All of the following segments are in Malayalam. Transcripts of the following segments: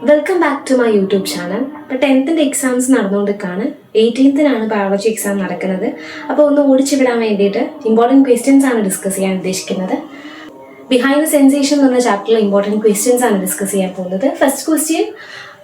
Welcome back to my YouTube channel. ഇപ്പോൾ 10th എക്സാംസ് നടന്നുകൊണ്ടിരിക്കുകയാണ്. 18th ബയോളജി എക്സാം നടക്കുന്നത്. അപ്പോൾ ഒന്ന് ഓടിച്ചു വിടാൻ വേണ്ടിയിട്ട് ഇമ്പോർട്ടൻറ്റ് ക്വസ്റ്റ്യൻസ് ആണ് ഡിസ്കസ് ചെയ്യാൻ ഉദ്ദേശിക്കുന്നത്. ബിഹൈൻഡ് ദ സെൻസേഷൻ എന്ന ചാപ്റ്ററിൽ ഇമ്പോർട്ടൻറ്റ് ക്വസ്റ്റ്യൻസ് ആണ് ഡിസ്കസ് ചെയ്യാൻ പോകുന്നത്. First question,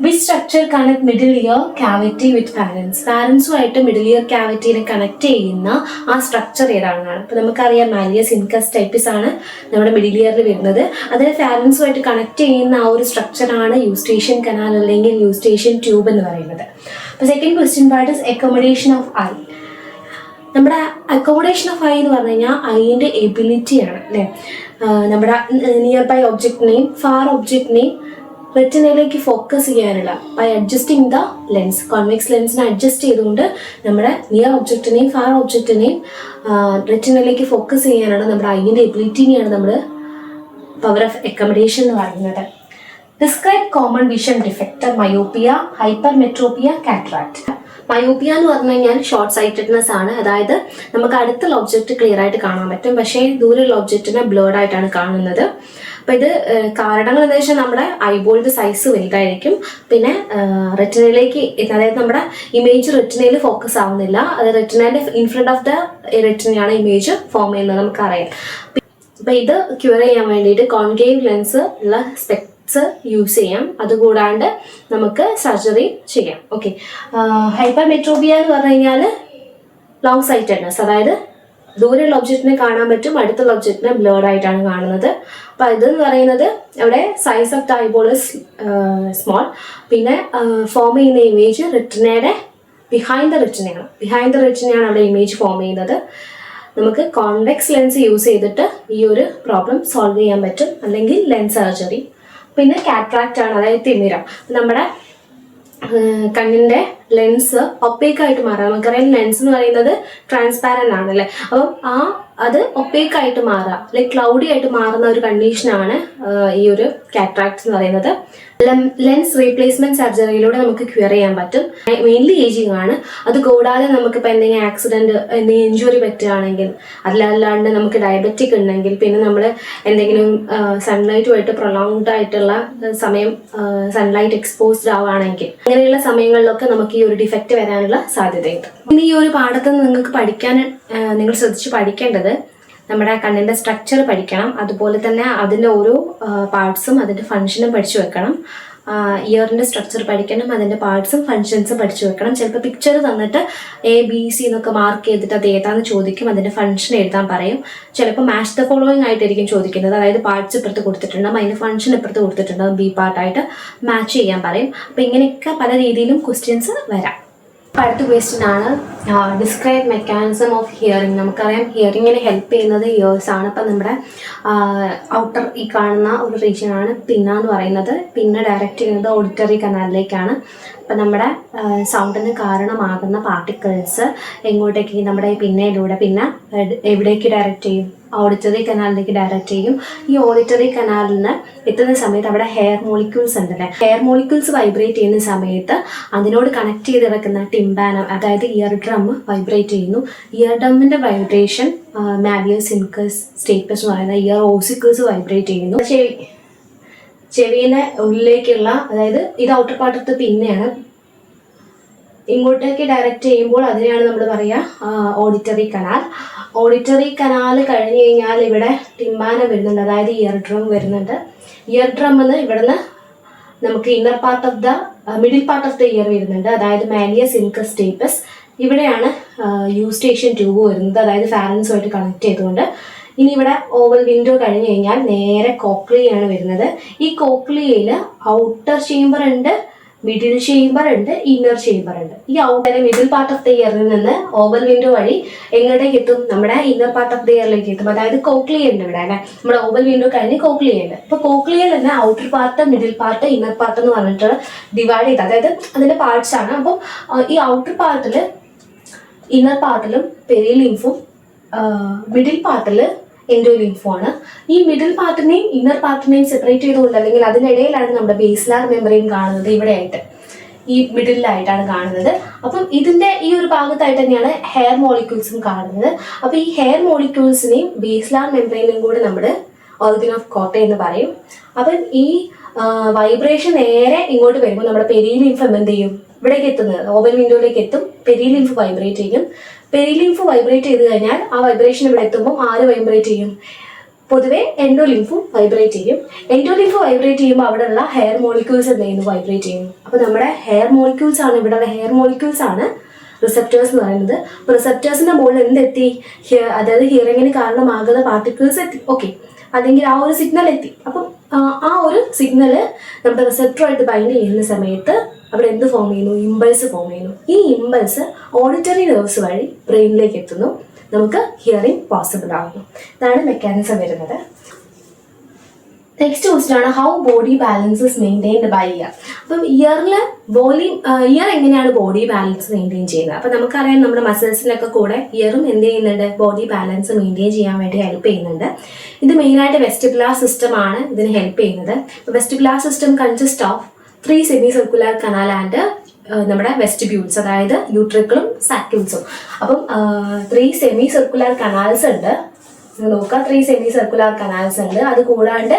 which structure connect middle ear cavity with pharynx? ഫാരൻസുമായിട്ട് മിഡിൽ ഇയർ ക്യാവിറ്റീനെ കണക്ട് ചെയ്യുന്ന ആ സ്ട്രക്ചർ ഏതാണെന്നാണ്. ഇപ്പോൾ നമുക്കറിയാം മാലിയസ് ഇൻകസ് ടൈപ്പിസ് ആണ് നമ്മുടെ മിഡിൽ ഇയറിൽ വരുന്നത്. അതിന് ഫാരൻസുമായിട്ട് കണക്ട് ചെയ്യുന്ന ആ ഒരു സ്ട്രക്ചറാണ് യൂസ്റ്റേഷ്യൻ കനാൽ അല്ലെങ്കിൽ യൂസ്റ്റേഷ്യൻ ട്യൂബ് എന്ന് പറയുന്നത്. അപ്പോൾ second question, what is accommodation of eye? നമ്മുടെ അക്കോമഡേഷൻ ഓഫ് ഐ എന്ന് പറഞ്ഞു കഴിഞ്ഞാൽ ഐൻ്റെ എബിലിറ്റിയാണ് അല്ലേ. നമ്മുടെ നിയർ ബൈ ഒബ്ജക്റ്റിനെയും ഫാർ ഒബ്ജക്റ്റിനെയും റെറ്റിനയിലേക്ക് ഫോക്കസ് ചെയ്യാനുള്ള by adjusting the lens, convex ലെൻസിനെ അഡ്ജസ്റ്റ് ചെയ്തുകൊണ്ട് നമ്മുടെ നിയർ ഒബ്ജക്റ്റിനെയും ഫാർ ഒബ്ജക്റ്റിനെയും റെറ്റിനയിലേക്ക് ഫോക്കസ് ചെയ്യാനുള്ള നമ്മുടെ ഐൻ്റെ എബിലിറ്റിനെയാണ് നമ്മൾ പവർ ഓഫ് അക്കോമഡേഷൻ എന്ന് പറയുന്നത്. Describe common vision defect, myopia, hypermetropia, cataract. Myopia എന്ന് പറഞ്ഞു കഴിഞ്ഞാൽ ഷോർട്ട് സൈറ്റഡ്നെസ് ആണ്. അതായത് നമുക്ക് അടുത്തുള്ള ഒബ്ജക്റ്റ് ക്ലിയർ ആയിട്ട് കാണാൻ പറ്റും, പക്ഷേ ദൂരെയുള്ള ഒബ്ജക്റ്റിനെ ബ്ലേർഡ് ആയിട്ടാണ് കാണുന്നത്. അപ്പോൾ ഇത് കാരണങ്ങൾ എന്താ വെച്ചാൽ നമ്മുടെ ഐബോളിന്റെ സൈസ് വലുതായിരിക്കും, പിന്നെ റെറ്റിനയിലേക്ക് അതായത് നമ്മുടെ ഇമേജ് റെറ്റിനയിൽ ഫോക്കസ് ആവുന്നില്ല. അത് റെറ്റിനയുടെ ഇൻ ഫ്രണ്ട് ഓഫ് ദ റെറ്റിനയാണ് ഇമേജ് ഫോം ചെയ്യുന്നത് നമുക്കറിയാം. അപ്പോൾ ഇത് ക്യൂർ ചെയ്യാൻ വേണ്ടിയിട്ട് കോൺകേവ് ലെൻസ് ഉള്ള യൂസ് ചെയ്യാം. അതുകൂടാണ്ട് നമുക്ക് സർജറി ചെയ്യാം. ഓക്കെ, ഹൈപ്പർമെട്രോപ്പിയ എന്ന് പറഞ്ഞു കഴിഞ്ഞാൽ ലോങ് സൈറ്റഡ്നെസ്, അതായത് ദൂരെയുള്ള ഒബ്ജക്റ്റിനെ കാണാൻ പറ്റും, അടുത്തുള്ള ഒബ്ജക്റ്റിനെ ബ്ലേർഡ് ആയിട്ടാണ് കാണുന്നത്. അപ്പം ഇതെന്ന് പറയുന്നത് അവിടെ size of the eyeball small, പിന്നെ ഫോം ചെയ്യുന്ന ഇമേജ് റെറ്റിനയുടെ ബിഹൈൻഡ് ദ റെറ്റിനയാണ് അവിടെ ഇമേജ് ഫോം ചെയ്യുന്നത്. നമുക്ക് കോൺവെക്സ് ലെൻസ് യൂസ് ചെയ്തിട്ട് ഈ ഒരു പ്രോബ്ലം സോൾവ് ചെയ്യാൻ പറ്റും, അല്ലെങ്കിൽ ലെൻസ് സർജറി. പിന്നെ കാറ്ററാക്റ്റ് ആണ്, അതായത് തിമിരം. നമ്മുടെ കണ്ണിൻ്റെ ലെൻസ് ഒപ്പേക്കായിട്ട് മാറാം. നമുക്കറിയാം ലെൻസ് എന്ന് പറയുന്നത് ട്രാൻസ്പാരൻ്റ് ആണ് അല്ലേ. അപ്പം അത് ഒപ്പേക്കായിട്ട് മാറാം, ലൈക്ക് ക്ലൗഡി ആയിട്ട് മാറുന്ന ഒരു കണ്ടീഷനാണ് ഈ ഒരു കാറ്ററാക്ട് എന്ന് പറയുന്നത്. ലെൻസ് റീപ്ലേസ്മെന്റ് സർജറിയിലൂടെ നമുക്ക് ക്യൂർ ചെയ്യാൻ പറ്റും. മെയിൻലി ഏജിങ് ആണ്. അത് കൂടാതെ നമുക്കിപ്പോൾ എന്തെങ്കിലും ആക്സിഡന്റ്, എന്തെങ്കിലും ഇഞ്ചുറി പറ്റുകയാണെങ്കിൽ, അതിലല്ലാണ്ട് നമുക്ക് ഡയബറ്റിക് ഉണ്ടെങ്കിൽ, പിന്നെ നമ്മൾ എന്തെങ്കിലും സൺലൈറ്റുമായിട്ട് പ്രൊലോങ്ഡ് ആയിട്ടുള്ള സമയം സൺലൈറ്റ് എക്സ്പോസ്ഡ് ആവുകയാണെങ്കിൽ, അങ്ങനെയുള്ള സമയങ്ങളിലൊക്കെ നമുക്ക് ഈ ഒരു ഡിഫക്റ്റ് വരാനുള്ള സാധ്യതയുണ്ട്. ഇനി ഈ ഒരു പാഠത്തിൽ നിങ്ങൾക്ക് നിങ്ങൾ ശ്രദ്ധിച്ച് പഠിക്കേണ്ടത് നമ്മുടെ കണ്ണിൻ്റെ സ്ട്രക്ചർ പഠിക്കണം. അതുപോലെ തന്നെ അതിൻ്റെ ഓരോ പാർട്സും അതിൻ്റെ ഫങ്ഷനും പഠിച്ചു വെക്കണം. ഇയറിൻ്റെ സ്ട്രക്ചർ പഠിക്കണം, അതിൻ്റെ പാർട്സും ഫങ്ഷൻസും പഠിച്ചു വെക്കണം. ചിലപ്പോൾ പിക്ചർ തന്നിട്ട് ABC എന്നൊക്കെ മാർക്ക് ചെയ്തിട്ട് അത് ഏതാണെന്ന് ചോദിക്കും, അതിൻ്റെ ഫങ്ഷൻ എഴുതാൻ പറയും. ചിലപ്പോൾ മാച്ച് ദ ഫോളോയിങ് ആയിട്ടായിരിക്കും ചോദിക്കുന്നത്, അതായത് പാർട്സ് ഇപ്പുറത്ത് കൊടുത്തിട്ടുണ്ടാകും, അതിൻ്റെ ഫങ്ഷൻ ഇപ്പുറത്ത് കൊടുത്തിട്ടുണ്ടാകും, B പാർട്ടായിട്ട് മാച്ച് ചെയ്യാൻ പറയും. അപ്പോൾ ഇങ്ങനെയൊക്കെ പല രീതിയിലും ക്വസ്റ്റ്യൻസ് വരാം. അടുത്ത ക്വസ്റ്റ്യൻ ആണ്, ഡിസ്ക്രൈബ് മെക്കാനിസം ഓഫ് ഹിയറിംഗ്. നമുക്കറിയാം ഹിയറിങ്ങിനെ ഹെൽപ്പ് ചെയ്യുന്നത് ഇയേഴ്സ് ആണ്. അപ്പം നമ്മുടെ ഔട്ടർ ഈ കാണുന്ന ഒരു റീജിയൻ ആണ് പിന്ന എന്ന് പറയുന്നത്. പിന്നെ ഡയറക്റ്റ് ചെയ്യുന്നത് ഓഡിറ്ററി കനാലിലേക്കാണ്. അപ്പം നമ്മുടെ സൗണ്ടിന് കാരണമാകുന്ന പാർട്ടിക്കിൾസ് എങ്ങോട്ടേക്ക് നമ്മുടെ പിന്നയിലൂടെ പിന്നെ എവിടേക്ക് ഡയറക്റ്റ് ചെയ്യും? ഓഡിറ്ററി കനാലിലേക്ക് ഡയറക്റ്റ് ചെയ്യും. ഈ ഓഡിറ്ററി കനാലിന് എത്തുന്ന സമയത്ത് അവിടെ ഹെയർ മോളിക്യൂൾസ് ഉണ്ടല്ലേ, ഹെയർ മോളിക്യൂൾസ് വൈബ്രേറ്റ് ചെയ്യുന്ന സമയത്ത് അതിനോട് കണക്ട് ചെയ്ത് കിടക്കുന്ന ടിംബാനം, അതായത് ഇയർ ഡ്രം വൈബ്രേറ്റ് ചെയ്യുന്നു. Year ഡ്രമ്മിൻ്റെ vibration malleus incus stapes എന്ന് പറയുന്ന ഇയർ ഓസിക്കിൾസ് വൈബ്രേറ്റ് ചെയ്യുന്നു. ചെവിയുടെ ഉള്ളിലേക്കുള്ള, അതായത് ഇത് ഔട്ടർ പാർട്ട് പിന്നെയാണ്, ഇങ്ങോട്ടേക്ക് ഡയറക്റ്റ് ചെയ്യുമ്പോൾ അതിനെയാണ് നമ്മൾ പറയുക ഓഡിറ്ററി കനാൽ. ഓഡിറ്ററി കനാൽ കഴിഞ്ഞ് കഴിഞ്ഞാൽ ഇവിടെ ടിംബാനം വരുന്നുണ്ട്, അതായത് ഇയർ ഡ്രം വരുന്നുണ്ട്. ഇയർ ഡ്രമ്മിന്ന് ഇവിടുന്ന് നമുക്ക് inner part of the middle part of the year വരുന്നുണ്ട്, അതായത് മാലിയസ് ഇൻകസ് സ്റ്റേപ്പസ്. ഇവിടെയാണ് യൂസ്റ്റേഷ്യൻ ട്യൂബ് വരുന്നത്, അതായത് ഫാരൻസുമായിട്ട് കണക്ട് ചെയ്തുകൊണ്ട്. ഇനി ഇവിടെ ഓവൽ വിൻഡോ കഴിഞ്ഞ് കഴിഞ്ഞാൽ നേരെ കോക്ലിയാണ് വരുന്നത്. ഈ കോക്ലിയയിൽ ഔട്ടർ ചേംബർ ഉണ്ട്, മിഡിൽ ചേംബർ ഉണ്ട്, ഇന്നർ ചേംബർ ഉണ്ട്. ഈ outer middle part of the ഇയറിൽ നിന്ന് ഓവൽ വിൻഡോ വഴി എങ്ങോട്ടേക്ക് എത്തും? നമ്മുടെ ഇന്നർ പാർട്ട് ഓഫ് ദ ഇയറിലേക്ക് എത്തും, അതായത് കോക്ലിയ ഉണ്ട് ഇവിടെ അല്ലെ. നമ്മുടെ ഓവൽ വിൻഡോ കഴിഞ്ഞ് കോക്ലിയ ഉണ്ട്. അപ്പോൾ കോക്ലിയയിൽ തന്നെ outer part, middle part, inner part എന്ന് പറഞ്ഞിട്ട് ഡിവൈഡ് ചെയ്ത്, അതായത് അതിന്റെ പാർട്സ് ആണ്. അപ്പം ഈ ഔട്ടർ പാർട്ടിൽ ഇന്നർ പാർട്ടിലും പെരിലിംഫും, മിഡിൽ പാർട്ടിൽ എൻഡോലിംഫുമാണ്. ഈ മിഡിൽ പാർട്ടിനെയും ഇന്നർ പാർട്ടിനെയും സെപ്പറേറ്റ് ചെയ്തുകൊണ്ട്, അല്ലെങ്കിൽ അതിനിടയിലാണ് നമ്മുടെ ബേസ്ലാർ മെമ്പറൈൻ കാണുന്നത്, ഇവിടെയായിട്ട് ഈ മിഡിലായിട്ടാണ് കാണുന്നത്. അപ്പം ഇതിന്റെ ഈ ഒരു ഭാഗത്തായിട്ട് തന്നെയാണ് ഹെയർ മോളിക്യൂൾസും കാണുന്നത്. അപ്പം ഈ ഹെയർ മോളിക്യൂൾസിനെയും ബേസ്ലാർ മെമ്പറൈനും കൂടെ നമ്മൾ ഓർഗൻ ഓഫ് കോട്ട എന്ന് പറയും. അപ്പം ഈ വൈബ്രേഷൻ നേരെ ഇങ്ങോട്ട് വരുമ്പോൾ നമ്മുടെ പെരിലിംഫ് എന്ത് ചെയ്യും, ഇവിടേക്ക് എത്തുന്നത് ഓവൽ വിൻഡോയിലേക്ക് എത്തും. പെരിലിംഫ് വൈബ്രേറ്റ് ചെയ്യും. പെരിലിംഫ് വൈബ്രേറ്റ് ചെയ്ത് കഴിഞ്ഞാൽ ആ വൈബ്രേഷൻ ഇവിടെ എത്തുമ്പോൾ ആര് വൈബ്രേറ്റ് ചെയ്യും? പൊതുവെ എൻഡോലിംഫും വൈബ്രേറ്റ് ചെയ്യും. എൻഡോലിംഫ് വൈബ്രേറ്റ് ചെയ്യുമ്പോൾ അവിടെയുള്ള ഹെയർ മോളിക്യൂൾസ് എന്ത് ചെയ്യുന്നു? വൈബ്രേറ്റ് ചെയ്യുന്നു. അപ്പോൾ നമ്മുടെ ഹെയർ മോളിക്യൂൾസ് ആണ്, ഇവിടെ ഹെയർ മോളിക്യൂൾസ് ആണ് റിസപ്റ്റേഴ്സ് എന്ന് പറയുന്നത്. അപ്പോൾ റിസപ്റ്റേഴ്സിന്റെ മുകളിൽ എന്തെത്തി? അതായത് ഹിയറിങ്ങിന് കാരണമാകുന്ന പാർട്ടിക്കിൾസ് എത്തി. ഓക്കെ, അല്ലെങ്കിൽ ആ ഒരു സിഗ്നൽ എത്തി. അപ്പം ആ ഒരു സിഗ്നല് നമ്മുടെ റിസപ്റ്ററുമായിട്ട് ബൈൻഡ് ചെയ്യുന്ന സമയത്ത് അവിടെ എന്ത് ഫോം ചെയ്യുന്നു? ഇമ്പൾസ് ഫോം ചെയ്യുന്നു. ഈ ഇമ്പൾസ് ഓഡിറ്ററി നെർവ്സ് വഴി ബ്രെയിനിലേക്ക് എത്തുന്നു. നമുക്ക് ഹിയറിംഗ് പോസിബിൾ ആകുന്നു. ഇതാണ് മെക്കാനിസം വരുന്നത്. നെക്സ്റ്റ് ക്വസ്റ്റ്യൻ ആണ് how body balance is maintained by ear. അപ്പം ഇയർ എങ്ങനെയാണ് ബോഡി ബാലൻസ് മെയിൻറ്റെയിൻ ചെയ്യുന്നത്? അപ്പം നമുക്കറിയാം നമ്മുടെ മസിൽസിലൊക്കെ കൂടെ ഇയറും എന്ത് ചെയ്യുന്നുണ്ട്? ബോഡി ബാലൻസ് മെയിൻറ്റെയിൻ ചെയ്യാൻ വേണ്ടി ഹെൽപ്പ് ചെയ്യുന്നുണ്ട്. ഇത് മെയിനായിട്ട് വെസ്റ്റിബുലാർ സിസ്റ്റം ആണ് ഇതിന് ഹെൽപ്പ് ചെയ്യുന്നത്. Vestibular system consist of 3 semi circular canal and നമ്മുടെ വെസ്റ്റിബ്യൂൾസ്, അതായത് യൂട്രിക്കിളും സാക്യൂൾസും. അപ്പം 3 സെമി സർക്കുലർ കനാൽസ് ഉണ്ട്. നോക്കാം, 3 സെമി സർക്കുലർ കനാൽസ് ഉണ്ട്. അത് കൂടാണ്ട്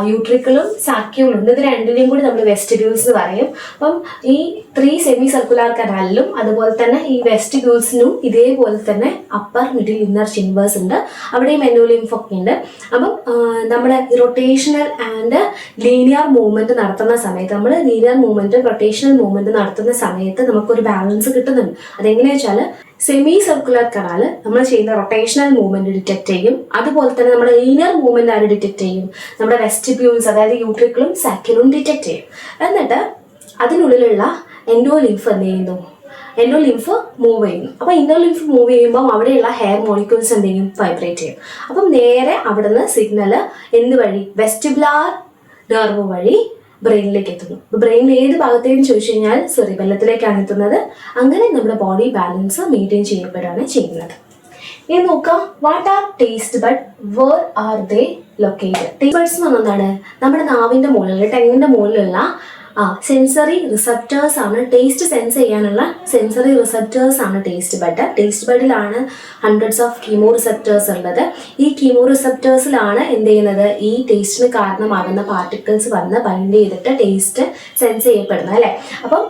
യൂട്രിക്കിളും സാക്യൂളും ഉണ്ട്. ഇത് രണ്ടിനെയും കൂടി നമ്മൾ വെസ്റ്റിബ്യൂൾസ് എന്ന് പറയും. അപ്പം ഈ 3 സെമി സർക്കുലർ കനാലിലും അതുപോലെ തന്നെ ഈ വെസ്റ്റിബ്യൂൾസിനും ഇതേപോലെ തന്നെ അപ്പർ മിഡിൽ ഇന്നർ ചിംബേഴ്സ് ഉണ്ട്. അവിടെയും എൻഡോലിംഫ് ഒക്കെ ഉണ്ട്. അപ്പം നമ്മുടെ റൊട്ടേഷണൽ ആൻഡ് ലീനിയർ മൂവ്മെന്റ് നടത്തുന്ന സമയത്ത്, നമ്മൾ ലീനിയർ മൂവ്മെന്റ് റൊട്ടേഷണൽ മൂവ്മെന്റ് നടത്തുന്ന സമയത്ത് നമുക്കൊരു ബാലൻസ് കിട്ടുന്നുണ്ട്. അതെങ്ങനെയാ വെച്ചാൽ സെമി സർക്കുലർ കനാൽ നമ്മൾ ചെയ്യുന്ന റൊട്ടേഷണൽ മൂവ്മെന്റ് ഡിറ്റക്ട് ചെയ്യും. അതുപോലെ തന്നെ നമ്മുടെ ലീനിയർ മൂവ്മെന്റ് ആര് ഡിറ്റക്ട് ചെയ്യും? നമ്മുടെ വെസ്റ്റിബ്യൂൾസ്, അതായത് യൂട്രിക്കിളും സാക്യൂളും ഡിറ്റക്ട് ചെയ്യും. എന്നിട്ട് അതിനുള്ളിലുള്ള എൻഡോലിംഫ് എന്ത് ചെയ്യുന്നു? എൻഡോലിംഫ് മൂവ് ചെയ്യുന്നു. അപ്പോൾ എൻഡോലിംഫ് മൂവ് ചെയ്യുമ്പോൾ അവിടെയുള്ള ഹെയർ മോളിക്യൂൾസ് എന്ത് ചെയ്യും? വൈബ്രേറ്റ് ചെയ്യും. അപ്പം നേരെ അവിടുന്ന് സിഗ്നൽ എന്ത് വഴി? വെസ്റ്റിബുലാർ നെർവ് വഴി ബ്രെയിനിലേക്ക് എത്തുന്നു. ബ്രെയിനിൽ ഏത് ഭാഗത്തേക്ക് ചോദിച്ചു കഴിഞ്ഞാൽ സെറിബെല്ലത്തിലേക്കാണ് എത്തുന്നത്. അങ്ങനെ നമ്മുടെ ബോഡി ബാലൻസ് മെയിൻറ്റെയിൻ ചെയ്യപ്പെടുകയാണ് ചെയ്യുന്നത്. ഇനി നോക്കാം, what are taste bud, where are they located? Taste buds എന്ന് പറഞ്ഞാൽ നമ്മുടെ നാവിന്റെ മുകളിൽ, ടെങ്ങിന്റെ മുകളിലുള്ള സെൻസറി റിസപ്റ്റേഴ്സ് ആണ്. ടേസ്റ്റ് സെൻസ് ചെയ്യാനുള്ള സെൻസറി റിസപ്റ്റേഴ്സ് ആണ് ടേസ്റ്റ് ബഡ്. ടേസ്റ്റ് ബഡിലാണ് ഹൺഡ്രഡ്സ് ഓഫ് കീമോ റിസപ്റ്റേഴ്സ് ഉള്ളത്. ഈ കീമോ റിസപ്റ്റേഴ്സിലാണ് എന്ത് ചെയ്യുന്നത്? ഈ ടേസ്റ്റിന് കാരണമാകുന്ന പാർട്ടിക്കിൾസ് വന്ന് ബൈൻഡ് ചെയ്തിട്ട് ടേസ്റ്റ് സെൻസ് ചെയ്യപ്പെടുന്നത്, അല്ലേ? അപ്പം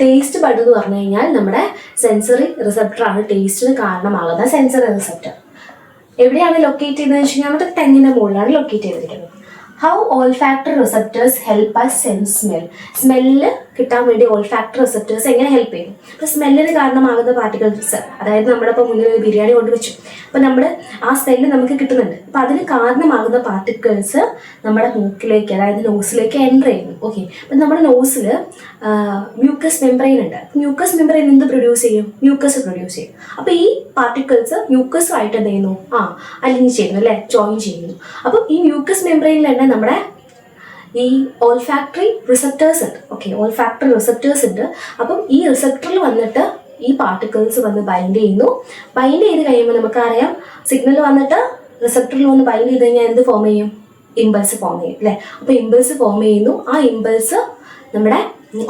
ടേസ്റ്റ് ബഡ് എന്ന് പറഞ്ഞു കഴിഞ്ഞാൽ നമ്മുടെ സെൻസറി റിസപ്റ്റർ ആണ് ടേസ്റ്റിന് കാരണമാകുന്ന സെൻസറി റിസപ്റ്റർ. എവിടെയാണ് ലൊക്കേറ്റ് ചെയ്തതെന്ന് വെച്ച് കഴിഞ്ഞാൽ നമ്മുടെ ടെങ്ങിന്റെ മുകളിലാണ് ലൊക്കേറ്റ് ചെയ്തിരിക്കുന്നത്. How olfactory receptors help us sense smell? Smell കിട്ടാൻ വേണ്ടി ഓൾഫാക്ടറി റിസപ്റ്റേഴ്സ് എങ്ങനെ ഹെൽപ്പ് ചെയ്യും? അപ്പോൾ സ്മെല്ലിന് കാരണമാകുന്ന പാർട്ടിക്കിൾസ്, അതായത് നമ്മുടെ ഇപ്പോൾ മുന്നിൽ ഒരു ബിരിയാണി കൊണ്ടുവച്ചു, അപ്പോൾ നമ്മൾ ആ സ്മെല്ല് നമുക്ക് കിട്ടുന്നുണ്ട്. അപ്പോൾ അതിന് കാരണമാകുന്ന പാർട്ടിക്കിൾസ് നമ്മുടെ മൂക്കിലേക്ക്, അതായത് നോസിലേക്ക് എൻ്റർ ചെയ്യുന്നു. ഓക്കെ, അപ്പം നമ്മുടെ നോസിൽ മ്യൂക്കസ് മെംബ്രെയിൻ ഉണ്ട്. മ്യൂക്കസ് മെംബ്രെയിൻ എന്ത് പ്രൊഡ്യൂസ് ചെയ്യും? മ്യൂക്കസ് പ്രൊഡ്യൂസ് ചെയ്യും. അപ്പോൾ ഈ പാർട്ടിക്കിൾസ് മ്യൂക്കസുമായിട്ട് എന്ത് ചെയ്യുന്നു? അലിഞ്ഞ് ചെയ്യുന്നു, അല്ലേ? ജോയിൻ ചെയ്യുന്നു. അപ്പം ഈ മ്യൂക്കസ് മെംബ്രെയിനിൽ തന്നെ നമ്മുടെ ഈ ഓൾഫാക്ടറി റിസപ്റ്റേഴ്സ് ഉണ്ട്. ഓക്കെ, ഓൾഫാക്ടറി റിസപ്റ്റേഴ്സ് ഉണ്ട്. അപ്പം ഈ റിസപ്റ്ററിൽ വന്നിട്ട് ഈ പാർട്ടിക്കിൾസ് വന്ന് ബൈൻഡ് ചെയ്യുന്നു. ബൈൻഡ് ചെയ്ത് കഴിയുമ്പോൾ നമുക്കറിയാം സിഗ്നൽ വന്നിട്ട് റിസപ്റ്ററിൽ വന്ന് ബൈൻഡ് ചെയ്ത് കഴിഞ്ഞാൽ എന്ത് ഫോം ചെയ്യും? ഇമ്പൾസ് ഫോം ചെയ്യും, അല്ലേ? അപ്പോൾ ഇമ്പൾസ് ഫോം ചെയ്യുന്നു. ആ ഇമ്പൾസ് നമ്മുടെ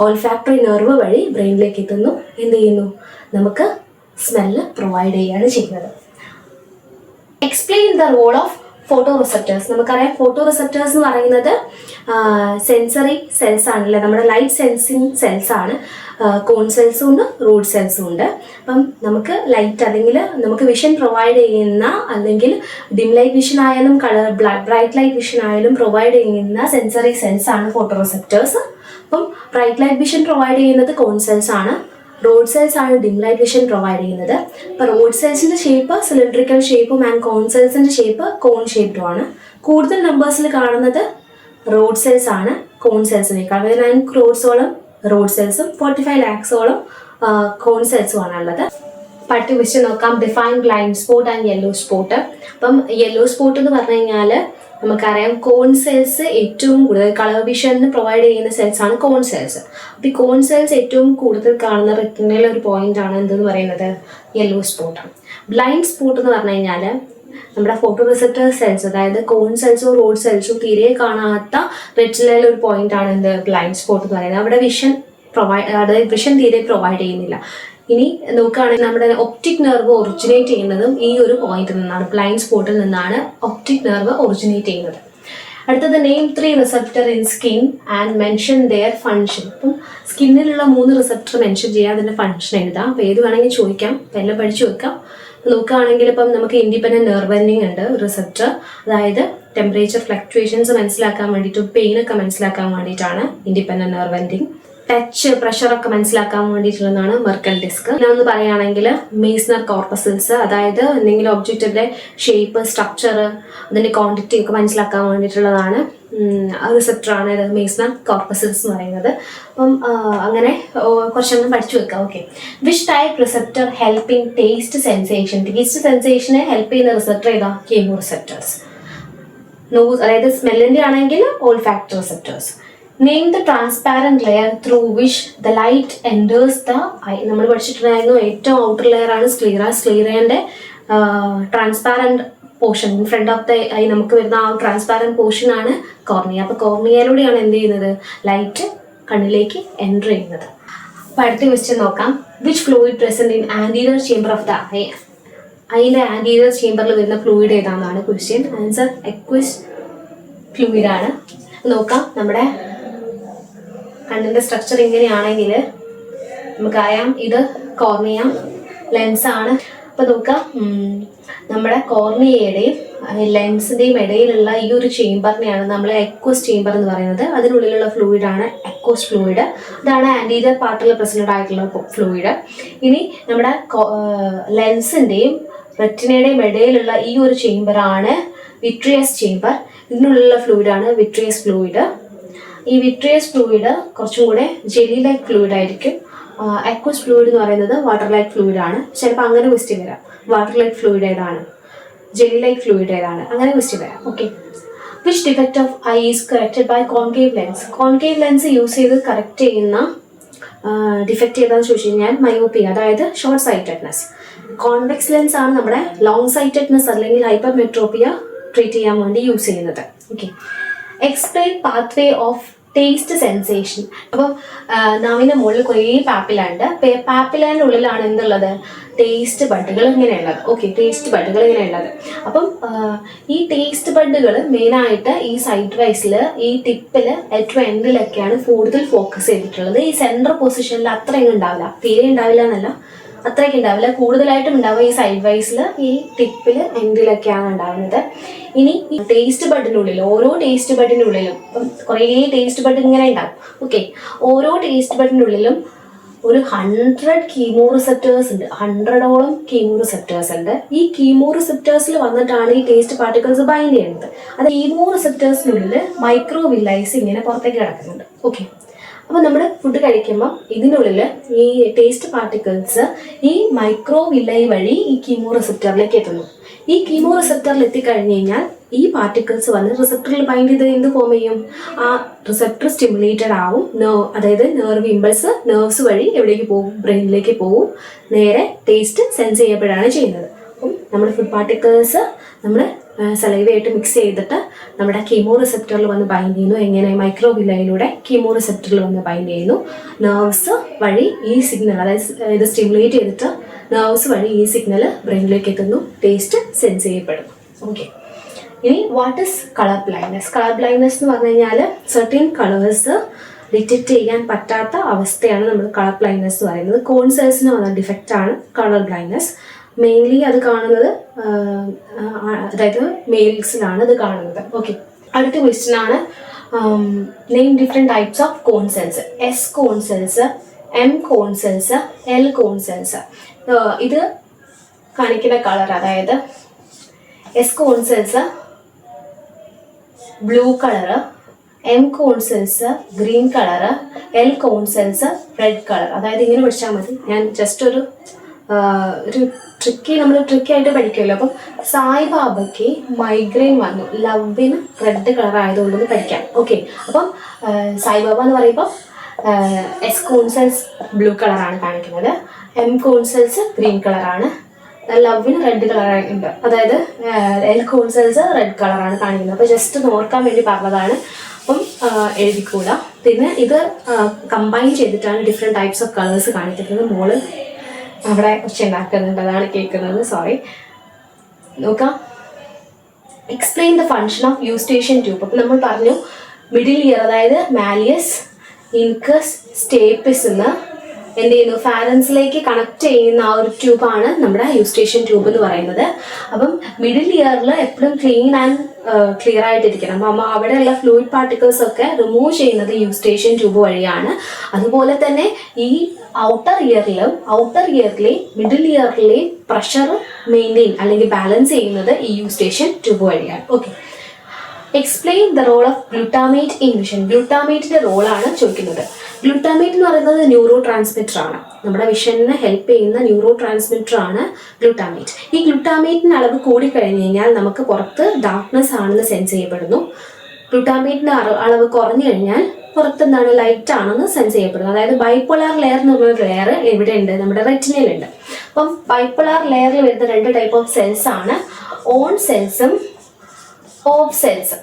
ഓൾഫാക്ടറി നെർവ് വഴി ബ്രെയിനിലേക്ക് എത്തുന്നു. എന്ത് ചെയ്യുന്നു? നമുക്ക് സ്മെല്ല് പ്രൊവൈഡ് ചെയ്യുകയാണ് ചെയ്യുന്നത്. Explain the role of photo receptors. നമുക്കറിയാം ഫോട്ടോ റിസപ്റ്റേഴ്സ് എന്ന് പറയുന്നത് സെൻസറി സെൽസ് ആണല്ലേ, നമ്മുടെ ലൈറ്റ് സെൻസിങ് സെൽസ് ആണ്. കോൺ സെൽസും ഉണ്ട്, റോഡ് സെൽസും ഉണ്ട്. അപ്പം നമുക്ക് ലൈറ്റ് അല്ലെങ്കിൽ നമുക്ക് വിഷൻ പ്രൊവൈഡ് ചെയ്യുന്ന, അല്ലെങ്കിൽ ഡിം ലൈറ്റ് വിഷൻ ആയാലും ബ്രൈറ്റ് ലൈറ്റ് വിഷൻ ആയാലും പ്രൊവൈഡ് ചെയ്യുന്ന സെൻസറി സെൽസ് ആണ് ഫോട്ടോ റിസപ്റ്റേഴ്സ്. അപ്പം ബ്രൈറ്റ് ലൈറ്റ് വിഷൻ പ്രൊവൈഡ് ചെയ്യുന്നത് കോൺ സെൽസ് ആണ്. റോഡ് സെൽസ് ആണ് ഡിം ലൈറ്റ് വിഷൻ പ്രൊവൈഡ് ചെയ്യുന്നത്. അപ്പോൾ റോഡ് സെൽസിന്റെ ഷേപ്പ് സിലിണ്ടറിക്കൽ ഷേപ്പും ആൻഡ് കോൺ സെൽസിന്റെ ഷേപ്പ് കോൺ ഷേപ്ഡും ആണ്. കൂടുതൽ നമ്പേഴ്സിൽ കാണുന്നത് റോഡ് സെൽസ് ആണ് കോൺ സെൽസിനേക്കാൾ. 9 crores-ഓളം റോഡ് സെൽസും 45 lakhs-ഓളം കോൺ സെൽസും ആണുള്ളത്. പട്ടി വെച്ച് നോക്കാം. Define blind spot and yellow spot. അപ്പം യെല്ലോ സ്പോട്ട് എന്ന് പറഞ്ഞു കഴിഞ്ഞാൽ നമുക്കറിയാം കോൺ സെൽസ് ഏറ്റവും കൂടുതൽ കളർ വിഷന് പ്രൊവൈഡ് ചെയ്യുന്ന സെൽസ് ആണ് കോൺ സെൽസ്. അപ്പോൾ ഈ കോൺ സെൽസ് ഏറ്റവും കൂടുതൽ കാണുന്ന റെറ്റിനയിലെ ഒരു പോയിന്റ് ആണ് എന്തെന്ന് പറയുന്നത്? Yellow spot. ബ്ലൈൻഡ് സ്പോട്ട് എന്ന് പറഞ്ഞു കഴിഞ്ഞാൽ നമ്മുടെ ഫോട്ടോ റിസപ്റ്റർ സെൽസ്, അതായത് കോൺ സെൽസും റോഡ് സെൽസും തീരെ കാണാത്ത റെറ്റിനയിലെ ഒരു പോയിന്റ് ആണ് എന്ത്? ബ്ലൈൻഡ് സ്പോട്ട് എന്ന് പറയുന്നത്. അവിടെ അതായത് വിഷൻ തീരെ പ്രൊവൈഡ് ചെയ്യുന്നില്ല. ഇനി നോക്കുകയാണെങ്കിൽ നമ്മുടെ ഒപ്റ്റിക് നെർവ് ഒറിജിനേറ്റ് ചെയ്യുന്നതും ഈ ഒരു പോയിന്റിൽ നിന്നാണ്, ബ്ലൈൻഡ് സ്പോട്ടിൽ നിന്നാണ് ഒപ്റ്റിക് നെർവ് ഒറിജിനേറ്റ് ചെയ്യുന്നത്. അടുത്തത് name 3 receptor in skin and mention their function. അപ്പം സ്കിന്നിലുള്ള 3 റിസപ്റ്റർ മെൻഷൻ ചെയ്യുക, അതിൻ്റെ ഫങ്ഷൻ എഴുതാം. അപ്പോൾ ഏത് വേണമെങ്കിൽ ചോദിക്കാം, അപ്പം എല്ലാം പഠിച്ചു വെക്കാം. നോക്കുകയാണെങ്കിൽ ഇപ്പം നമുക്ക് ഇൻഡിപെൻഡൻറ്റ് നെർവ് എൻഡിങ് ഉണ്ട് റിസപ്റ്റർ, അതായത് ടെമ്പറേച്ചർ ഫ്ലക്ച്വേഷൻസ് മനസ്സിലാക്കാൻ വേണ്ടിയിട്ട്, പെയിനൊക്കെ മനസ്സിലാക്കാൻ വേണ്ടിയിട്ടാണ് ഇൻഡിപെൻഡൻറ്റ് നെർവ് എൻഡിങ്. ടച്ച് പ്രഷറൊക്കെ മനസ്സിലാക്കാൻ വേണ്ടിയിട്ടുള്ളതാണ് മെർക്കൽ ഡിസ്ക്. ഞാനൊന്ന് പറയുകയാണെങ്കിൽ മെയ്സ്നർ കോർപ്പസിൽസ്, അതായത് എന്തെങ്കിലും ഒബ്ജക്റ്റിൻ്റെ ഷേപ്പ്, സ്ട്രക്ചർ, അതിൻ്റെ ക്വാണ്ടിറ്റി ഒക്കെ മനസ്സിലാക്കാൻ വേണ്ടിയിട്ടുള്ളതാണ് റിസപ്റ്ററാണ് മെയ്സ്നർ കോർപ്പസിൽസ് എന്ന് പറയുന്നത്. അപ്പം അങ്ങനെ കുറച്ചൊന്നും പഠിച്ചു വെക്കാം. Okay, which type receptor helping taste sensation? Taste സെൻസേഷനെ ഹെൽപ്പ് ചെയ്യുന്ന റിസപ്റ്റർ ഏതാ? Chemo receptors. നോസ്, അതായത് സ്മെല്ലിൻ്റെ ആണെങ്കിൽ olfactory receptors. Name the transparent layer through which the light enters the eye. നമ്മൾ പഠിച്ചിട്ടുണ്ടായിരുന്നു ഏറ്റവും ഔട്ടർ ലെയർ ആണ് സ്ക്ലീറ. സ്ക്ലീറയുടെ transparent portion in front of the eye നമുക്ക് വരുന്ന ആ ട്രാൻസ്പാരന്റ് പോർഷൻ ആണ് കോർണിയ. അപ്പോൾ കോർണിയയിലൂടെയാണ് എന്ത് ചെയ്യുന്നത്? ലൈറ്റ് കണ്ണിലേക്ക് എൻ്റർ ചെയ്യുന്നത്. അപ്പോൾ അടുത്ത ക്വസ്റ്റ്യൻ നോക്കാം. Which fluid present in anterior chamber of the eye? ഐൻ്റെ ആൻറ്റീരിയർ ചേംബറിൽ വരുന്ന ഫ്ലൂയിഡ് ഏതാണെന്നാണ് ക്വസ്റ്റ്യൻ. ആൻസർ എക്വസ് ഫ്ലൂയിഡ് ആണ്. നോക്കാം, നമ്മുടെ കണ്ണിൻ്റെ സ്ട്രക്ചർ ഇങ്ങനെയാണെങ്കിൽ നമുക്കറിയാം ഇത് കോർണിയ ലെൻസാണ്. അപ്പോൾ നോക്കാം, നമ്മുടെ കോർണിയയുടെയും ലെൻസിൻ്റെയും ഇടയിലുള്ള ഈ ഒരു ചേംബറിനെയാണ് നമ്മൾ എക്വസ് ചേംബർ എന്ന് പറയുന്നത്. അതിനുള്ളിലുള്ള ഫ്ലൂയിഡാണ് എക്വസ് ഫ്ലൂയിഡ്. അതാണ് ആൻറ്റീരിയർ പാർട്ടിൽ പ്രസൻറ്റ് ആയിട്ടുള്ള ഫ്ലൂയിഡ്. ഇനി നമ്മുടെ ലെൻസിൻ്റെയും റെറ്റിനയുടെയും ഇടയിലുള്ള ഈ ഒരു ചേംബറാണ് വിട്രിയസ് ചേംബർ. ഇതിനുള്ളിലുള്ള ഫ്ലൂയിഡാണ് വിട്രിയസ് ഫ്ലൂയിഡ്. ഈ വിട്രിയസ് ഫ്ലൂയിഡ് കുറച്ചും കൂടെ ജെലി ലൈക്ക് ഫ്ലൂയിഡ് ആയിരിക്കും. അക്വസ് ഫ്ലൂയിഡ് എന്ന് പറയുന്നത് വാട്ടർ ലൈക്ക് ഫ്ലൂയിഡ് ആണ്. ചിലപ്പോൾ അങ്ങനെ ക്വസ്റ്റ്യൻ വരാം, വാട്ടർ ലൈക്ക് ഫ്ലൂയിഡ് ഏതാണ്, ജെലി ലൈക്ക് ഫ്ലൂയിഡ് ഏതാണ്, അങ്ങനെ ക്വസ്റ്റ്യൻ വരാം. Okay, which defect of eye is corrected by concave lens? Concave lens use ചെയ്ത് കറക്റ്റ് ചെയ്യുന്ന ഡിഫക്റ്റ് ഏതാണെന്ന് ചോദിച്ചു കഴിഞ്ഞാൽ മയോപ്പിയ, അതായത് ഷോർട്ട് സൈറ്റഡ്നെസ്. കോൺവെക്സ് ലെൻസ് ആണ് നമ്മുടെ ലോങ് സൈറ്റഡ്നെസ് അല്ലെങ്കിൽ ഹൈപ്പർ മെട്രോപ്പിയ ട്രീറ്റ് ചെയ്യാൻ വേണ്ടി യൂസ് ചെയ്യുന്നത്. Okay, explain pathway of taste sensation. അപ്പം നാവിൻ്റെ മുകളിൽ കുറേ പാപ്പിലുണ്ട്. പാപ്പിലാൻ്റെ ഉള്ളിലാണ് എന്തുള്ളത്? ടേസ്റ്റ് ബഡുകൾ ഇങ്ങനെയുള്ളത്. ഓക്കെ, ടേസ്റ്റ് ബഡുകൾ ഇങ്ങനെയുള്ളത്. അപ്പം ഈ ടേസ്റ്റ് ബഡുകൾ മെയിനായിട്ട് ഈ സൈഡ് വൈസിൽ, ഈ ടിപ്പിൽ, ഏറ്റവും എൻഡിലൊക്കെയാണ് കൂടുതൽ ഫോക്കസ് ചെയ്തിട്ടുള്ളത്. ഈ സെൻട്രൽ പൊസിഷനിൽ അത്രയൊന്നും ഉണ്ടാവില്ല, തീരെ ഉണ്ടാവില്ല എന്നല്ല, അത്രയ്ക്ക് ഉണ്ടാവില്ല. കൂടുതലായിട്ടും ഉണ്ടാവുക ഈ സൈഡ് വൈസിൽ, ഈ ടിപ്പിൽ, എൻഡിലൊക്കെയാണ് ഉണ്ടാവുന്നത്. ഇനി ഈ ടേസ്റ്റ് ബഡിനുള്ളിൽ, ഓരോ ടേസ്റ്റ് ബഡിനുള്ളിലും ഇപ്പം കുറേ ടേസ്റ്റ് ബഡ് ഇങ്ങനെ ഉണ്ടാവും. ഓക്കെ, ഓരോ ടേസ്റ്റ് ബഡിനുള്ളിലും ഒരു 100 കീമോ റിസപ്റ്റേഴ്സ് ഉണ്ട്. 100ഓളം കീമോ റിസപ്റ്റേഴ്സ് ഉണ്ട്. ഈ കീമോ റിസപ്റ്റേഴ്സിൽ വന്നിട്ടാണ് ഈ ടേസ്റ്റ് പാർട്ടിക്കിൾസ് ബൈൻഡ് ചെയ്യുന്നത്. അത് കീമോ റിസപ്റ്റേഴ്സിനുള്ളിൽ മൈക്രോ വില്ലൈസ് ഇങ്ങനെ പുറത്തേക്ക് കിടക്കുന്നുണ്ട്. ഓക്കെ, അപ്പോൾ നമ്മൾ ഫുഡ് കഴിക്കുമ്പോൾ ഇതിനുള്ളിൽ ഈ ടേസ്റ്റ് പാർട്ടിക്കിൾസ് ഈ മൈക്രോ വില്ലൈ വഴി ഈ കീമോ റിസപ്റ്ററിലേക്ക് എത്തുന്നു. ഈ കീമോ റിസപ്റ്ററിൽ എത്തിക്കഴിഞ്ഞ് കഴിഞ്ഞാൽ ഈ പാർട്ടിക്കിൾസ് വന്ന് റിസപ്റ്ററിൽ ബൈൻഡ് ചെയ്ത് എന്ത് ഫോം ചെയ്യും? ആ റിസപ്റ്റർ സ്റ്റിമുലേറ്റഡ് ആവും. അതായത് നെർവ് ഇമ്പൾസ് നെർവ്സ് വഴി എവിടേക്ക് പോകും? ബ്രെയിനിലേക്ക് പോകും. നേരെ ടേസ്റ്റ് സെൻസ് ചെയ്യപ്പെടുകയാണ് ചെയ്യുന്നത്. അപ്പം നമ്മുടെ ഫുഡ് പാർട്ടിക്കിൾസ് നമ്മൾ സലൈവയായിട്ട് മിക്സ് ചെയ്തിട്ട് നമ്മുടെ കീമോ റിസപ്റ്ററിൽ വന്ന് ബൈൻഡ് ചെയ്യുന്നു. എങ്ങനെ? മൈക്രോവില്ലയിലൂടെ കീമോ റിസപ്റ്ററിൽ വന്ന് ബൈൻഡ് ചെയ്യുന്നു. നെർവ്സ് വഴി ഈ സിഗ്നൽ, അതായത് ഇത് സ്റ്റിമുലേറ്റ് ചെയ്തിട്ട് നെർവ്സ് വഴി ഈ സിഗ്നൽ ബ്രെയിനിലേക്ക് എത്തുന്നു. ടേസ്റ്റ് സെൻസ് ചെയ്യപ്പെടുന്നു. ഓക്കെ, ഇനി what is colour blindness? Colour blindness എന്ന് പറഞ്ഞു കഴിഞ്ഞാൽ സർട്ടൻ കളേഴ്സ് ഡിറ്റക്റ്റ് ചെയ്യാൻ പറ്റാത്ത അവസ്ഥയാണ് നമ്മൾ കളർ ബ്ലൈൻഡ്നെസ് എന്ന് പറയുന്നത്. കോൺ സെൽസിന് വന്ന ഡിഫക്റ്റ് ആണ് കളർ ബ്ലൈൻഡ്നെസ്. മെയിൻലി അത് കാണുന്നത് അതായത് മെയിൽസിലാണ് അത് കാണുന്നത്. ഓക്കെ, അടുത്ത ക്വസ്റ്റ്യൻ ആണ് name different types of cone cells. S cone cells, M cone cells, L cone cells. ഇത് കാണിക്കുന്ന കളർ, അതായത് S cone cells blue colour, M cone cells green colour, L cone cells red colour. അതായത് ഇങ്ങനെ പഠിച്ചാൽ മതി. ഞാൻ ജസ്റ്റ് ഒരു നമ്മൾ ട്രിക്കായിട്ട് പഠിക്കുമല്ലോ. അപ്പം സായിബാബയ്ക്ക് മൈഗ്രെയിൻ വന്നു, ലവിന് റെഡ് കളർ ആയതുകൊണ്ടൊന്ന് പഠിക്കാം. ഓക്കെ, അപ്പം സായിബാബ എന്ന് പറയുമ്പോൾ എസ് കോൺ സെൽസ് ബ്ലൂ കളറാണ് കാണിക്കുന്നത്, എം കോൺ സെൽസ് ഗ്രീൻ കളറാണ്, ലവിന് റെഡ് കളറുണ്ട്, അതായത് എൽ കോൺ സെൽസ് റെഡ് കളറാണ് കാണിക്കുന്നത്. അപ്പോൾ ജസ്റ്റ് ഓർക്കാൻ വേണ്ടി പറഞ്ഞതാണ്. അപ്പം എഴുതിക്കൂടാ. പിന്നെ ഇത് കമ്പൈൻ ചെയ്തിട്ടാണ് ഡിഫറെൻറ്റ് ടൈപ്സ് ഓഫ് കളേഴ്സ് കാണിക്കുന്നത്. മോള് അവിടെ ഉണ്ടാക്കുന്നുണ്ട്, അതാണ് കേൾക്കുന്നത്, സോറി. നോക്കാം, explain the function of Eustachian tube. അപ്പം നമ്മൾ പറഞ്ഞു മിഡിൽ ഇയർ, അതായത് മാലിയസ്, ഇൻകസ്, സ്റ്റേപ്പിസ് എന്ന് എന്ത് ചെയ്യുന്നു, ഫാരൻസിലേക്ക് കണക്ട് ചെയ്യുന്ന ആ ഒരു ട്യൂബാണ് നമ്മുടെ യൂസ്റ്റേഷ്യൻ ട്യൂബ് എന്ന് പറയുന്നത്. അപ്പം മിഡിൽ ഇയറിൽ എപ്പോഴും ക്ലീൻ ആൻഡ് ക്ലിയർ ആയിട്ടിരിക്കണം. അപ്പം അവിടെയുള്ള ഫ്ലൂയിഡ് പാർട്ടിക്കിൾസ് ഒക്കെ റിമൂവ് ചെയ്യുന്നത് യൂസ്റ്റേഷ്യൻ ട്യൂബ് വഴിയാണ്. അതുപോലെ തന്നെ ഈ ഔട്ടർ ഇയറിലെയും മിഡിൽ ഇയറിലെയും പ്രഷർ മെയിൻറ്റെയിൻ അല്ലെങ്കിൽ ബാലൻസ് ചെയ്യുന്നത് ഈ യൂസ്റ്റേഷ്യൻ ട്യൂബ് വഴിയാണ്. Okay, explain the role of glutamate in vision. ഗ്ലൂട്ടാമേറ്റിന്റെ റോളാണ് ചോദിക്കുന്നത്. ഗ്ലൂട്ടാമേറ്റ് എന്ന് പറയുന്നത് ന്യൂറോ ട്രാൻസ്മിറ്റർ ആണ്. നമ്മുടെ വിഷനെ ഹെൽപ്പ് ചെയ്യുന്ന ന്യൂറോ ട്രാൻസ്മിറ്റർ ആണ് ഗ്ലൂട്ടാമേറ്റ്. ഈ ഗ്ലൂട്ടാമേറ്റിന്റെ അളവ് കൂടിക്കഴിഞ്ഞ് കഴിഞ്ഞാൽ നമുക്ക് പുറത്ത് ഡാർക്ക്നെസ് ആണെന്ന് സെൻസ് ചെയ്യപ്പെടുന്നു. ഗ്ലൂട്ടാമേറ്റിന്റെ അളവ് കുറഞ്ഞു കഴിഞ്ഞാൽ പുറത്ത് എന്താണ്, ലൈറ്റ് ആണെന്ന് സെൻസ് ചെയ്യപ്പെടുന്നു. അതായത് ബൈപ്പോളാർ ലെയർ എന്ന് പറഞ്ഞൊരു ലെയർ എവിടെ ഉണ്ട്, നമ്മുടെ റെറ്റിനയിലുണ്ട്. അപ്പം ബൈപ്പോളാർ ലെയറിൽ വരുന്ന 2 ടൈപ്പ് ഓഫ് സെൽസ് ആണ്, ഓൺ സെൽസും ഓഫ് സെൽസ്.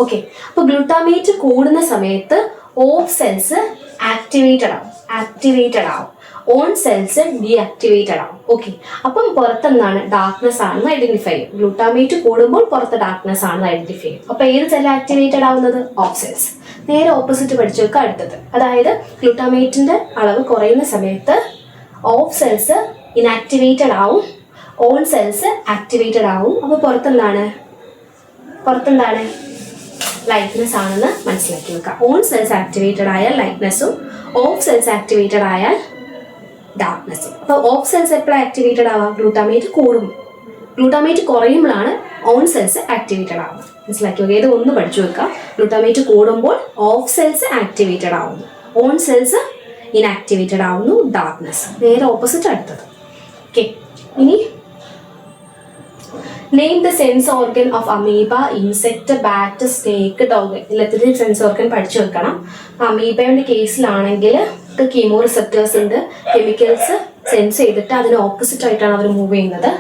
ഓക്കെ, അപ്പോൾ ഗ്ലൂട്ടാമേറ്റ് കൂടുന്ന സമയത്ത് ഓഫ് സെൽസ് ആക്ടിവേറ്റഡ് ആവും, ഓൺ സെൽസ് ഡീആക്ടിവേറ്റഡ് ആവും. ഓക്കെ, അപ്പം പുറത്തെന്താണ്, ഡാർക്ക്നെസ് ആണെന്ന് ഐഡന്റിഫൈ ചെയ്യും. ഗ്ലൂട്ടാമേറ്റ് കൂടുമ്പോൾ പുറത്ത് ഡാർക്ക്നെസ് ആണെന്ന് ഐഡന്റിഫൈ ചെയ്യും. അപ്പോൾ ഏത് സെൽ ആക്ടിവേറ്റഡ് ആവുന്നത്, ഓഫ് സെൽസ്. നേരെ ഓപ്പോസിറ്റ് പഠിച്ചു വെക്കുക അടുത്തത്. അതായത് ഗ്ലൂട്ടാമേറ്റിന്റെ അളവ് കുറയുന്ന സമയത്ത് ഓഫ് സെൽസ് ഇനാക്ടിവേറ്റഡ് ആവും, ഓൺ സെൽസ് ആക്ടിവേറ്റഡ് ആവും. അപ്പോൾ പുറത്തെന്താണ് ലൈറ്റ്നെസ് ആണെന്ന് മനസ്സിലാക്കി വെക്കുക. ഓൺ സെൽസ് ആക്ടിവേറ്റഡ് ആയാൽ ലൈറ്റ്നെസ്സും, ഓഫ് സെൽസ് ആക്ടിവേറ്റഡ് ആയാൽ ഡാർക്ക്നെസ്സും. അപ്പോൾ ഓഫ് സെൽസ് എപ്പോഴാണ് ആക്ടിവേറ്റഡ് ആവുക, ഗ്ലൂട്ടാമേറ്റ് കൂടുമ്പോൾ. ഗ്ലൂട്ടാമേറ്റ് കുറയുമ്പോഴാണ് ഓൺ സെൽസ് ആക്ടിവേറ്റഡ് ആവുന്നത്. മനസ്സിലാക്കി വെക്കുക. ഇത് ഒന്ന് പഠിച്ചു വെക്കുക. ഗ്ലൂട്ടാമേറ്റ് കൂടുമ്പോൾ ഓഫ് സെൽസ് ആക്ടിവേറ്റഡ് ആവുന്നു, ഓൺ സെൽസ് ഇനാക്ടിവേറ്റഡ് ആവുന്നു, ഡാർക്ക്നെസ്. നേരെ ഓപ്പോസിറ്റ് അടുത്തത്. ഓക്കെ, ഇനി name the sense organ of amoeba, insect, bat, snake, dog. എല്ലാത്തിൻ്റെയും സെൻസ് ഓർഗൻ പഠിച്ചു വെക്കണം. അമീബയുടെ കേസിലാണെങ്കിൽ കീമോ റിസെപ്റ്റേഴ്സ് ഉണ്ട്, കെമിക്കൽസ് സെൻസ് ചെയ്തിട്ട് അതിന് ഓപ്പോസിറ്റ് ആയിട്ടാണ് അവർ മൂവ് ചെയ്യുന്നത്.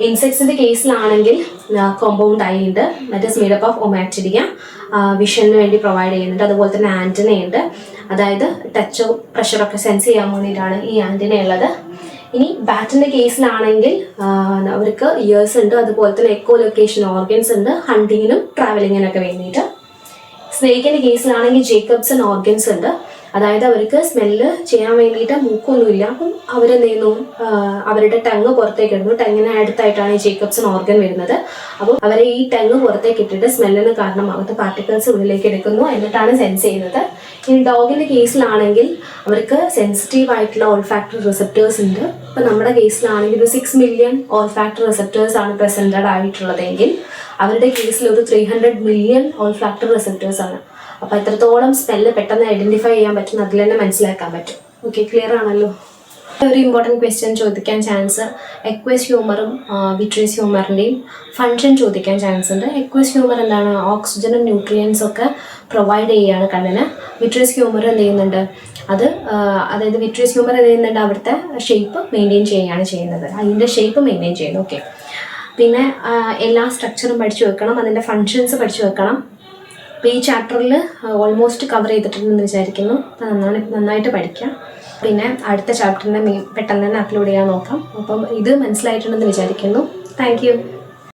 ഇൻസെക്ട്സിന്റെ കേസിലാണെങ്കിൽ കോമ്പൗണ്ട് ഐ ഉണ്ട്, that is made up of ommatidia, വിഷന് വേണ്ടി പ്രൊവൈഡ് ചെയ്യുന്നുണ്ട്. അതുപോലെ തന്നെ ആന്റിന ഉണ്ട്, അതായത് ടച്ചോ പ്രഷറൊക്കെ സെൻസ് ചെയ്യാൻ വേണ്ടിയിട്ടാണ് ഈ ആന്റിന ഉള്ളത്. ഇനി ബാറ്റിന്റെ കേസിലാണെങ്കിൽ അവർക്ക് ഇയേഴ്സ് ഉണ്ട്, അതുപോലെ തന്നെ എക്കോ ലൊക്കേഷൻ ഓർഗൻസ് ഉണ്ട്, ഹണ്ടിങ്ങിനും ട്രാവലിങ്ങിനൊക്കെ വേണ്ടിയിട്ട്. സ്നേക്കിന്റെ കേസിലാണെങ്കിൽ ജേക്കബ്സൺ ഓർഗൻസ് ഉണ്ട്, അതായത് അവർക്ക് സ്മെല്ല് ചെയ്യാൻ വേണ്ടിയിട്ട് മൂക്കൊന്നുമില്ല. അപ്പം അവരെന്ത് ചെയ്യുന്നു, അവരുടെ ടങ് പുറത്തേക്ക് ഇടുന്നു. ടങ്ങിന് അടുത്തായിട്ടാണ് ഈ ജേക്കബ്സൺ ഓർഗൻ വരുന്നത്. അപ്പോൾ അവരെ ഈ ടങ് പുറത്തേക്ക് ഇട്ടിട്ട് സ്മെല്ലിന് കാരണം അകത്ത് പാർട്ടിക്കിൾസ് ഉള്ളിലേക്ക് എടുക്കുന്നു, എന്നിട്ടാണ് സെൻസ് ചെയ്യുന്നത്. ഇനി ഡോഗിന്റെ കേസിലാണെങ്കിൽ അവർക്ക് സെൻസിറ്റീവ് ആയിട്ടുള്ള ഓൾഫാക്ടറി റിസെപ്റ്റേഴ്സ് ഉണ്ട്. ഇപ്പം നമ്മുടെ കേസിലാണെങ്കിൽ ഒരു 6 മില്യൺ ഓൾഫാക്ടറി റിസെപ്റ്റേഴ്സ് ആണ് പ്രസന്റഡ് ആയിട്ടുള്ളതെങ്കിൽ അവരുടെ കേസിൽ ഒരു 300 മില്യൺ ഓൾഫാക്ടറി റിസെപ്റ്റേഴ്സ് ആണ്. അപ്പോൾ എത്രത്തോളം സ്മെല്ല് പെട്ടെന്ന് ഐഡന്റിഫൈ ചെയ്യാൻ പറ്റും അതിൽ തന്നെ മനസ്സിലാക്കാൻ പറ്റും. ഓക്കെ, ക്ലിയർ ആണല്ലോ. ഒരു ഇമ്പോർട്ടൻറ്റ് ക്വസ്റ്റ്യൻ ചോദിക്കാൻ ചാൻസ് എക്വസ് ഹ്യൂമറും വിട്രിയസ് ഹ്യൂമറിൻ്റെയും ഫങ്ഷൻ ചോദിക്കാൻ ചാൻസ് ഉണ്ട്. എക്വസ് ഹ്യൂമർ എന്താണ്, ഓക്സിജനും ന്യൂട്രിയൻസ് ഒക്കെ പ്രൊവൈഡ് ചെയ്യുകയാണ് കണ്ണിന്. വിട്രിയസ് ഹ്യൂമർ എന്ത് ചെയ്യുന്നുണ്ട്, അതായത് വിട്രിയസ് ഹ്യൂമർ എന്ത് ചെയ്യുന്നുണ്ട്, അവിടുത്തെ ഷേപ്പ് മെയിൻറ്റെയിൻ ചെയ്യുകയാണ് ചെയ്യുന്നത്, അതിൻ്റെ ഷേപ്പ് മെയിൻറ്റെയിൻ ചെയ്യുന്നു. ഓക്കെ, പിന്നെ എല്ലാ സ്ട്രക്ചറും പഠിച്ചു വെക്കണം, അതിൻ്റെ ഫങ്ഷൻസ് പഠിച്ചു വെക്കണം. അപ്പോൾ ഈ ചാപ്റ്ററിൽ ഓൾമോസ്റ്റ് കവർ ചെയ്തിട്ടുണ്ടെന്ന് വിചാരിക്കുന്നു. അപ്പോൾ നന്നായിട്ട് പഠിക്കാം. പിന്നെ അടുത്ത ചാപ്റ്ററിനെ പെട്ടെന്ന് തന്നെ അപ്ലോഡ് ചെയ്യാൻ നോക്കാം. അപ്പം ഇത് മനസ്സിലായിട്ടുണ്ടെന്ന് വിചാരിക്കുന്നു. Thank you.